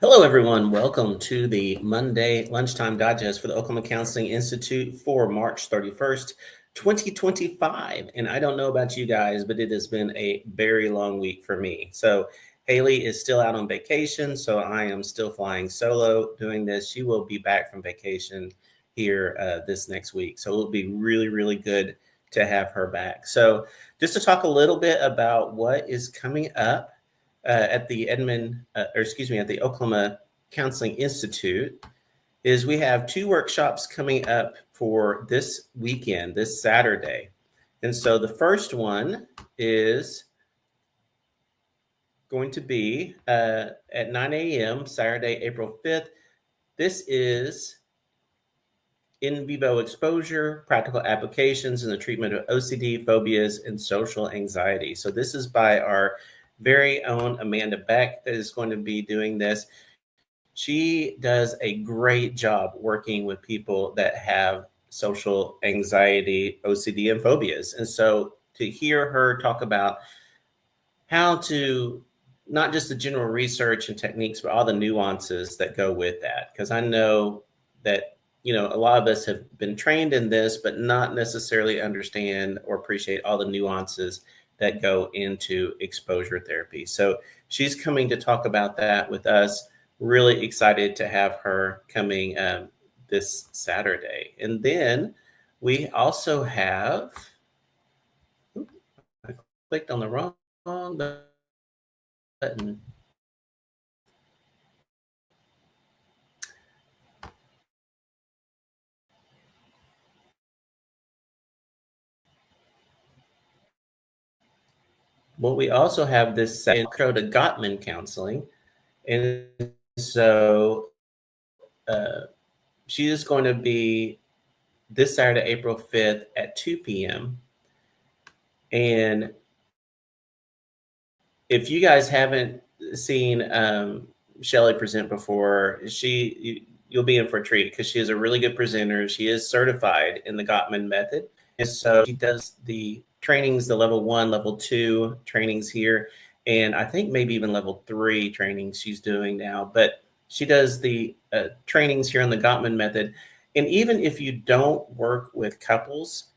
Hello, everyone. Welcome to the Monday Lunchtime Digest for the Oklahoma Counseling Institute for March 31st, 2025. And I don't know about you guys, but it has been a very long week for me. So Haley is still out on vacation, so I am still flying solo doing this. She will be back from vacation here this next week. So it'll be really, really good to have her back. So just to talk a little bit about what is coming up at the at the Oklahoma Counseling Institute is we have two workshops coming up for this weekend, this Saturday. And so the first one is going to be at 9 a.m. Saturday, April 5th. This is in vivo exposure, practical applications in the treatment of OCD, phobias, and social anxiety. So this is by our very own Amanda Beck that is going to be doing this. She does a great job working with people that have social anxiety, OCD, and phobias. And so to hear her talk about how to not just the general research and techniques, but all the nuances that go with that. Because I know that, a lot of us have been trained in this, but not necessarily understand or appreciate all the nuances that go into exposure therapy. So she's coming to talk about that with us. Really excited to have her coming this Saturday. And then we also have, I clicked on the wrong button. Well, we also have this intro to Gottman counseling. And so she is going to be this Saturday, April 5th at 2 p.m. And if you guys haven't seen Shelley present before, you'll be in for a treat because she is a really good presenter. She is certified in the Gottman method. And so she does the trainings, the level 1, level 2 trainings here. And I think maybe even level 3 trainings she's doing now. But she does the trainings here on the Gottman method. And even if you don't work with couples,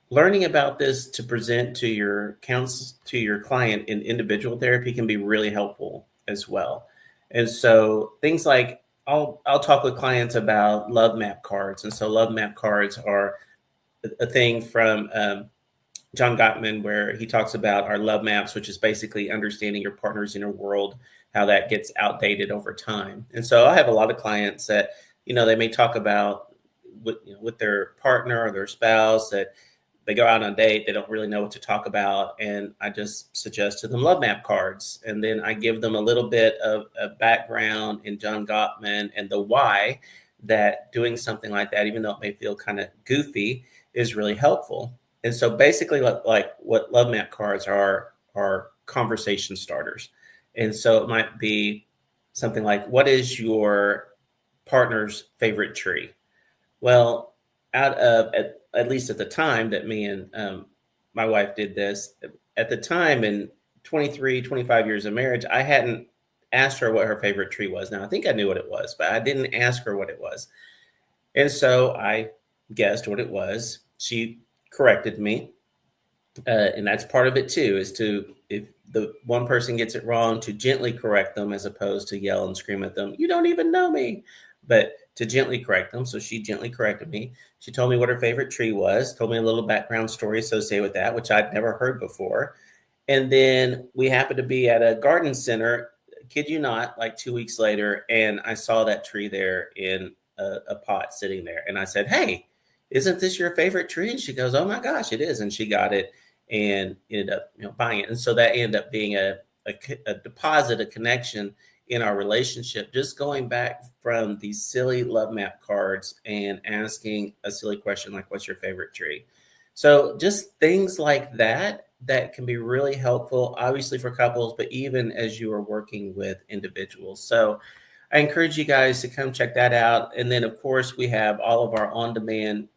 learning about this to present to your client in individual therapy can be really helpful as well. And so things like I'll talk with clients about love map cards. And so love map cards are a thing from John Gottman, where he talks about our love maps, which is basically understanding your partner's inner world, how that gets outdated over time. And so I have a lot of clients that, they may talk about with their partner or their spouse that they go out on a date, they don't really know what to talk about. And I just suggest to them love map cards. And then I give them a little bit of a background in John Gottman and the why that doing something like that, even though it may feel kind of goofy, is really helpful. And so basically like what love map cards are conversation starters. And so it might be something like, what is your partner's favorite tree? Well, out of at least at the time that me and my wife did this, at the time in 23, 25 years of marriage, I hadn't asked her what her favorite tree was. Now, I think I knew what it was, but I didn't ask her what it was. And so I guessed what it was. She corrected me. And that's part of it too, is to, if the one person gets it wrong, to gently correct them as opposed to yell and scream at them, you don't even know me, but to gently correct them. So she gently corrected me. She told me what her favorite tree was, told me a little background story associated with that, which I'd never heard before. And then we happened to be at a garden center, kid you not, like 2 weeks later, and I saw that tree there in a pot sitting there. And I said, hey, isn't this your favorite tree? And she goes, oh my gosh, it is. And she got it and ended up buying it. And so that ended up being a deposit, a connection in our relationship, just going back from these silly love map cards and asking a silly question like, what's your favorite tree? So just things like that can be really helpful, obviously for couples, but even as you are working with individuals. So I encourage you guys to come check that out. And then, of course, we have all of our on-demand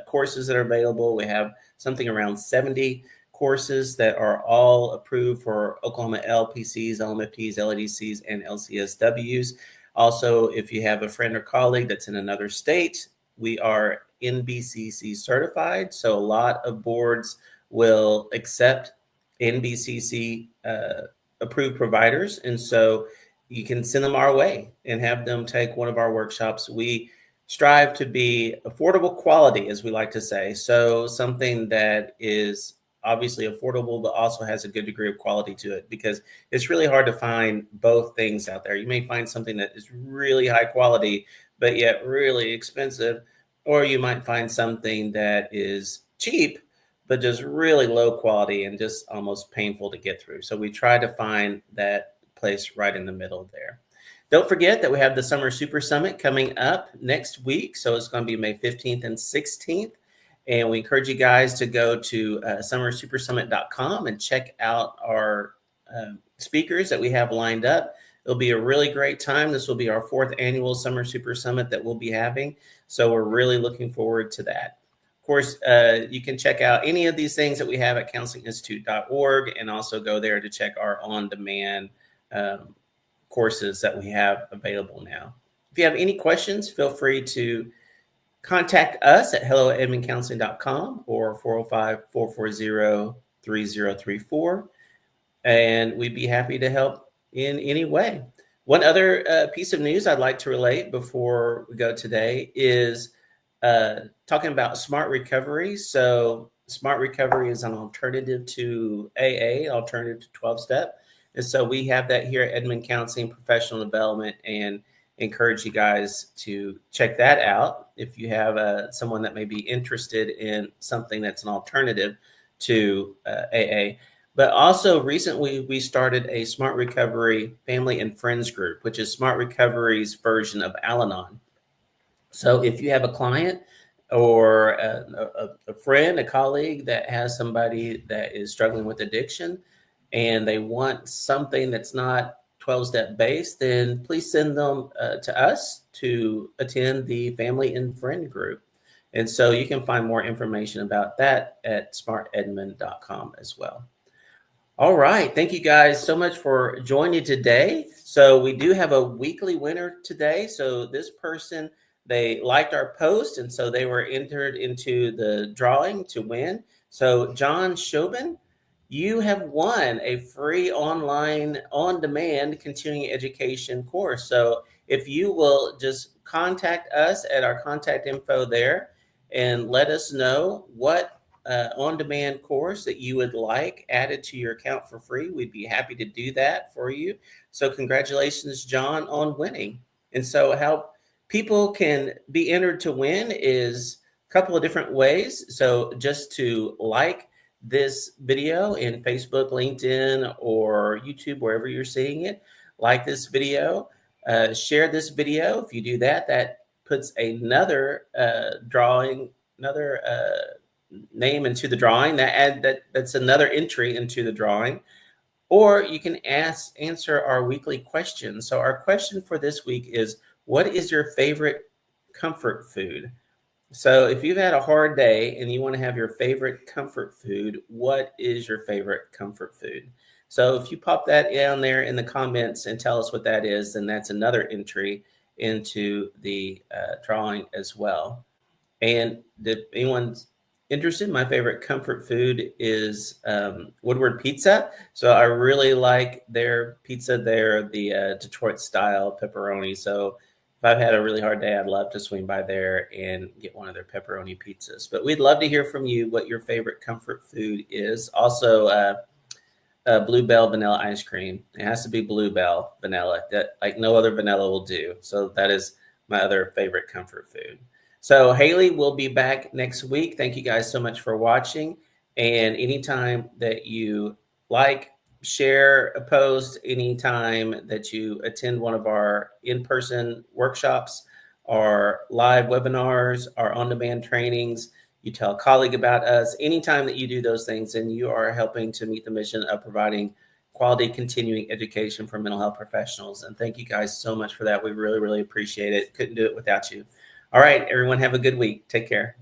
courses that are available. We have something around 70 courses that are all approved for Oklahoma LPCs, LMFTs, LADCs, and LCSWs. Also, if you have a friend or colleague that's in another state, we are NBCC certified. So a lot of boards will accept NBCC approved providers. And so you can send them our way and have them take one of our workshops. We strive to be affordable quality, as we like to say. So something that is obviously affordable, but also has a good degree of quality to it, because it's really hard to find both things out there. You may find something that is really high quality, but yet really expensive, or you might find something that is cheap, but just really low quality and just almost painful to get through. So we try to find that place right in the middle there. Don't forget that we have the Summer Super Summit coming up next week. So it's going to be May 15th and 16th. And we encourage you guys to go to summersupersummit.com and check out our speakers that we have lined up. It'll be a really great time. This will be our 4th annual Summer Super Summit that we'll be having. So we're really looking forward to that. Of course, you can check out any of these things that we have at counselinginstitute.org, and also go there to check our on-demand courses that we have available now. If you have any questions, feel free to contact us at hello@edmondcounseling.com or 405-440-3034, and we'd be happy to help in any way. One other piece of news I'd like to relate before we go today is talking about Smart Recovery. So Smart Recovery is an alternative to AA, alternative to 12-step. And so we have that here at Edmond Counseling Professional Development, and encourage you guys to check that out if you have someone that may be interested in something that's an alternative to AA. But also recently we started a Smart Recovery Family and Friends group, which is Smart Recovery's version of Al-Anon. So if you have a client or a friend, a colleague that has somebody that is struggling with addiction, and they want something that's not 12-step based, then please send them to us to attend the Family and Friend group. And so you can find more information about that at smartedmond.com as well. All right. Thank you guys so much for joining today. So we do have a weekly winner today. So this person, they liked our post, and so they were entered into the drawing to win. So John Shobin, you have won a free online on-demand continuing education course. So if you will just contact us at our contact info there and let us know what on-demand course that you would like added to your account for free, we'd be happy to do that for you. So congratulations, John, on winning. And so how people can be entered to win is a couple of different ways. So just to like this video in Facebook, LinkedIn, or YouTube, wherever you're seeing it, like this video, share this video. If you do that, that puts another name into the drawing. That's another entry into the drawing. Or you can answer our weekly question. So our question for this week is, what is your favorite comfort food? So if you've had a hard day and you want to have your favorite comfort food, what is your favorite comfort food? So if you pop that down there in the comments and tell us what that is, then that's another entry into the drawing as well. And if anyone's interested, my favorite comfort food is Woodward Pizza. So I really like their pizza there, the Detroit style pepperoni. So if I've had a really hard day, I'd love to swing by there and get one of their pepperoni pizzas. But we'd love to hear from you what your favorite comfort food is. Also, Bluebell vanilla ice cream. It has to be Bluebell vanilla. That, like, no other vanilla will do. So that is my other favorite comfort food. So Hayley will be back next week. Thank you guys so much for watching. And anytime that you like, share a post, anytime that you attend one of our in-person workshops, our live webinars, our on-demand trainings, you tell a colleague about us, anytime that you do those things, and you are helping to meet the mission of providing quality continuing education for mental health professionals. And thank you guys so much for that. We really, really appreciate it. Couldn't do it without you. All right, everyone, have a good week. Take care.